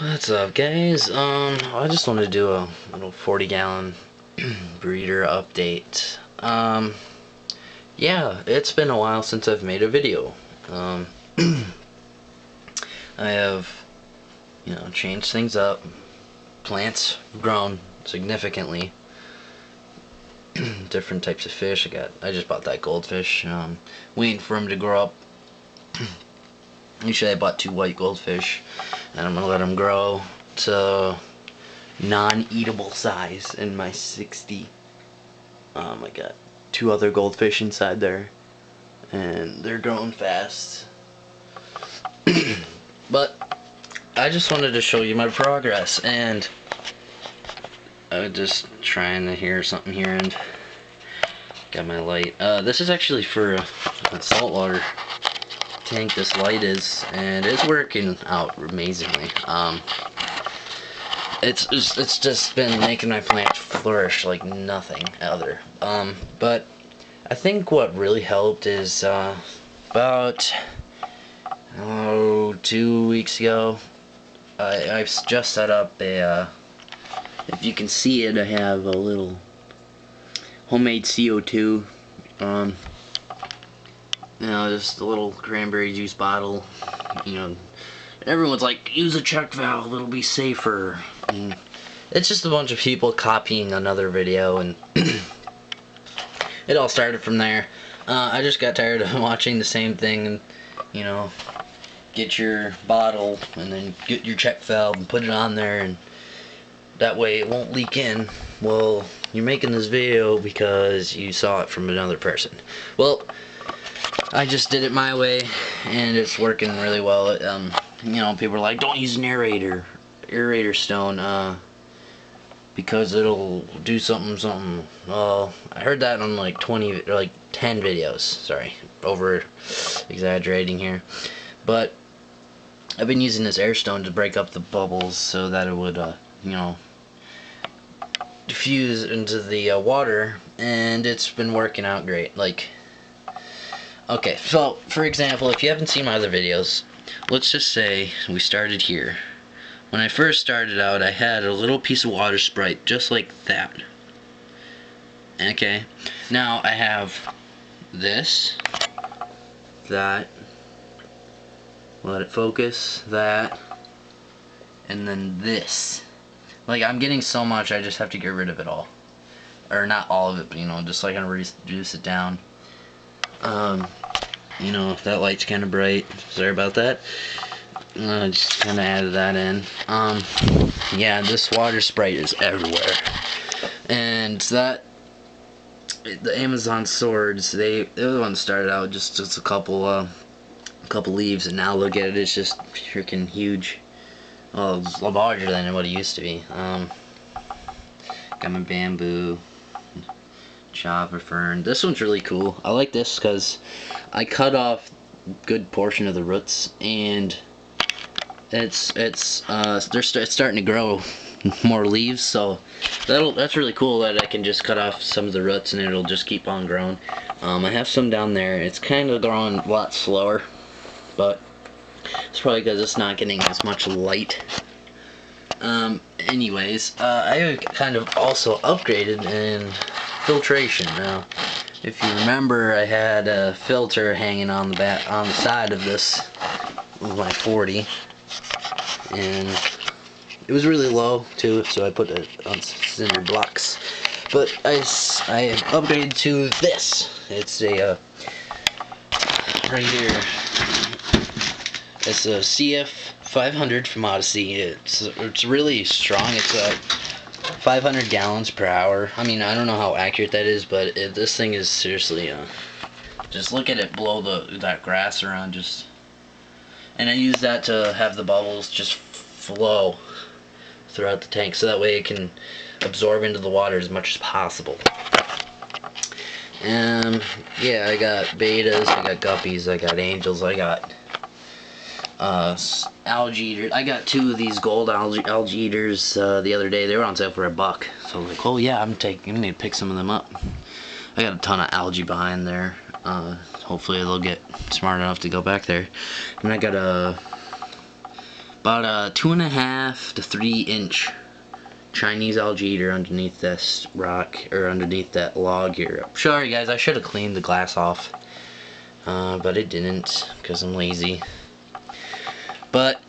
What's up, guys? I just wanted to do a little 40-gallon breeder update. Yeah, it's been a while since I've made a video. I have, changed things up. Plants have grown significantly. Different types of fish. I just bought that goldfish. Waiting for him to grow up. Usually I bought 2 white goldfish, and I'm gonna let them grow to non-eatable size in my 60. I got 2 other goldfish inside there, and they're growing fast. But I just wanted to show you my progress, and I was just trying to hear something here, and got my light. This is actually for a saltwater tank. This light is, and it's working out amazingly. It's just been making my plant flourish like nothing other. But I think what really helped is about 2 weeks ago, I've just set up a if you can see it, I have a little homemade CO2, just a little cranberry juice bottle. Everyone's like, use a check valve, it'll be safer. And it's just a bunch of people copying another video, and it all started from there. I just got tired of watching the same thing, and get your bottle and then get your check valve and put it on there, and that way it won't leak in. Well, you're making this video because you saw it from another person. Well, I just did it my way, and it's working really well. People are like, don't use an aerator stone, because it'll do something. Well, I heard that on like 10 videos. Sorry, over exaggerating here, but I've been using this air stone to break up the bubbles so that it would, diffuse into the water, and it's been working out great. Okay, so for example, if you haven't seen my other videos, let's just say we started here. When I first started out, I had a little piece of water sprite just like that. Okay, now I have this, that, let it focus, that, and then this. Like, I'm getting so much, I just have to get rid of it all. Or not all of it, but just like I reduce it down. If that light's kind of bright, sorry about that. Just kind of added that in. Yeah, this water sprite is everywhere. And the Amazon swords, they're the ones started out just a couple leaves, and now look at it, it's just freaking huge. Well, it's larger than what it used to be. Got my bamboo, chopper fern. This one's really cool. I like this because I cut off a good portion of the roots, and it's starting to grow more leaves. So that's really cool that I can just cut off some of the roots and it'll just keep on growing. I have some down there. It's kind of growing a lot slower, but it's probably because it's not getting as much light. Anyways, I kind of also upgraded in filtration. Now, if you remember, I had a filter hanging on the side of this with my 40, and it was really low too, so I put it on cinder blocks. But I upgraded to this. It's a right here. It's a CF 500 from Odyssey. It's really strong. It's 500 gallons per hour. I mean, I don't know how accurate that is, but this thing is seriously, just look at it blow that grass around, and I use that to have the bubbles just flow throughout the tank, so that way it can absorb into the water as much as possible. Yeah, I got betas, I got guppies, I got angels, I got algae eaters. I got 2 of these gold algae eaters the other day. They were on sale for $1, so I was like, oh yeah, I'm gonna need to pick some of them up. I got a ton of algae behind there. Hopefully they'll get smart enough to go back there. And I got a about a 2.5 to 3 inch Chinese algae underneath this rock, or underneath that log here. Sorry guys, I should have cleaned the glass off, but I didn't because I'm lazy. But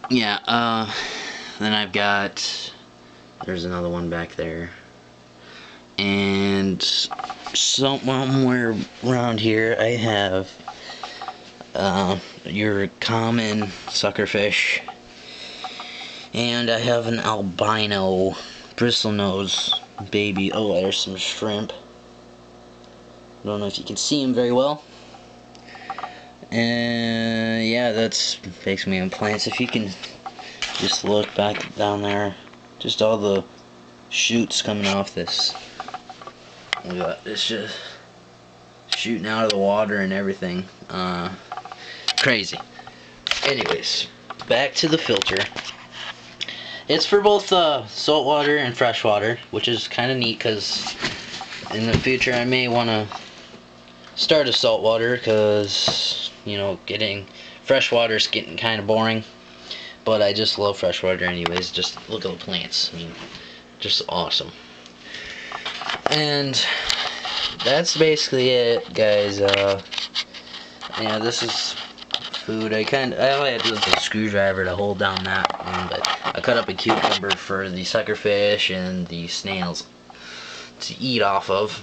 yeah, then I've got, there's another one back there, and somewhere around here I have your common suckerfish, and I have an albino bristlenose baby. Oh, there's some shrimp. Don't know if you can see them very well. And yeah, that's basically my plants. If you can just look back down there, just all the shoots coming off this. Look at that. It's just shooting out of the water and everything. Crazy. Anyways, back to the filter. It's for both saltwater and freshwater, which is kind of neat because in the future I may want to start a saltwater because, you know, getting freshwater is getting kind of boring. But I just love freshwater anyways. Just look at the plants. I mean, just awesome. And that's basically it, guys. Yeah, this is food. I only had to use a screwdriver to hold down that one, but I cut up a cucumber for the suckerfish and the snails to eat off of,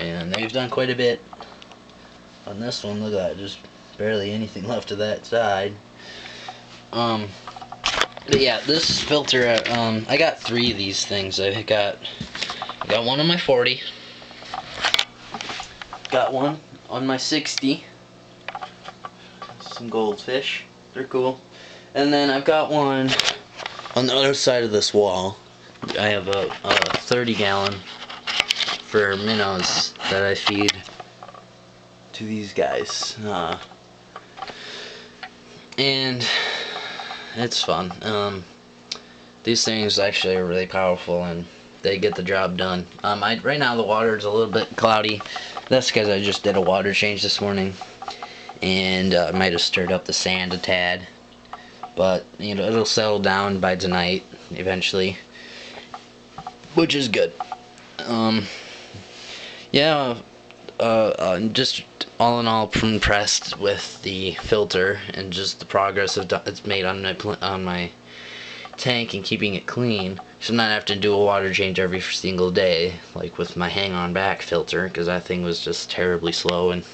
and they've done quite a bit on this one. Look at that, just barely anything left of that side. But yeah, this filter, I got 3 of these things. I got one on my 40, got one on my 60. Some goldfish, they're cool. And then I've got one on the other side of this wall. I have a 30-gallon for minnows that I feed to these guys, and it's fun. These things actually are really powerful and they get the job done. Right now the water is a little bit cloudy. That's because I just did a water change this morning, and I might have stirred up the sand a tad, but you know, it'll settle down by tonight eventually, which is good. Yeah, just all in all, impressed with the filter and just the progress it's made on my tank and keeping it clean. So I'm not having to do a water change every single day like with my hang-on back filter, because that thing was just terribly slow and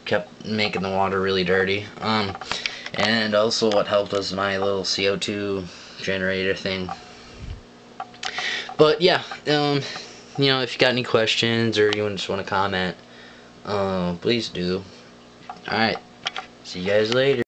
kept making the water really dirty. And also what helped was my little CO2 generator thing. But yeah, you know, if you got any questions or you just want to comment, please do. Alright, see you guys later.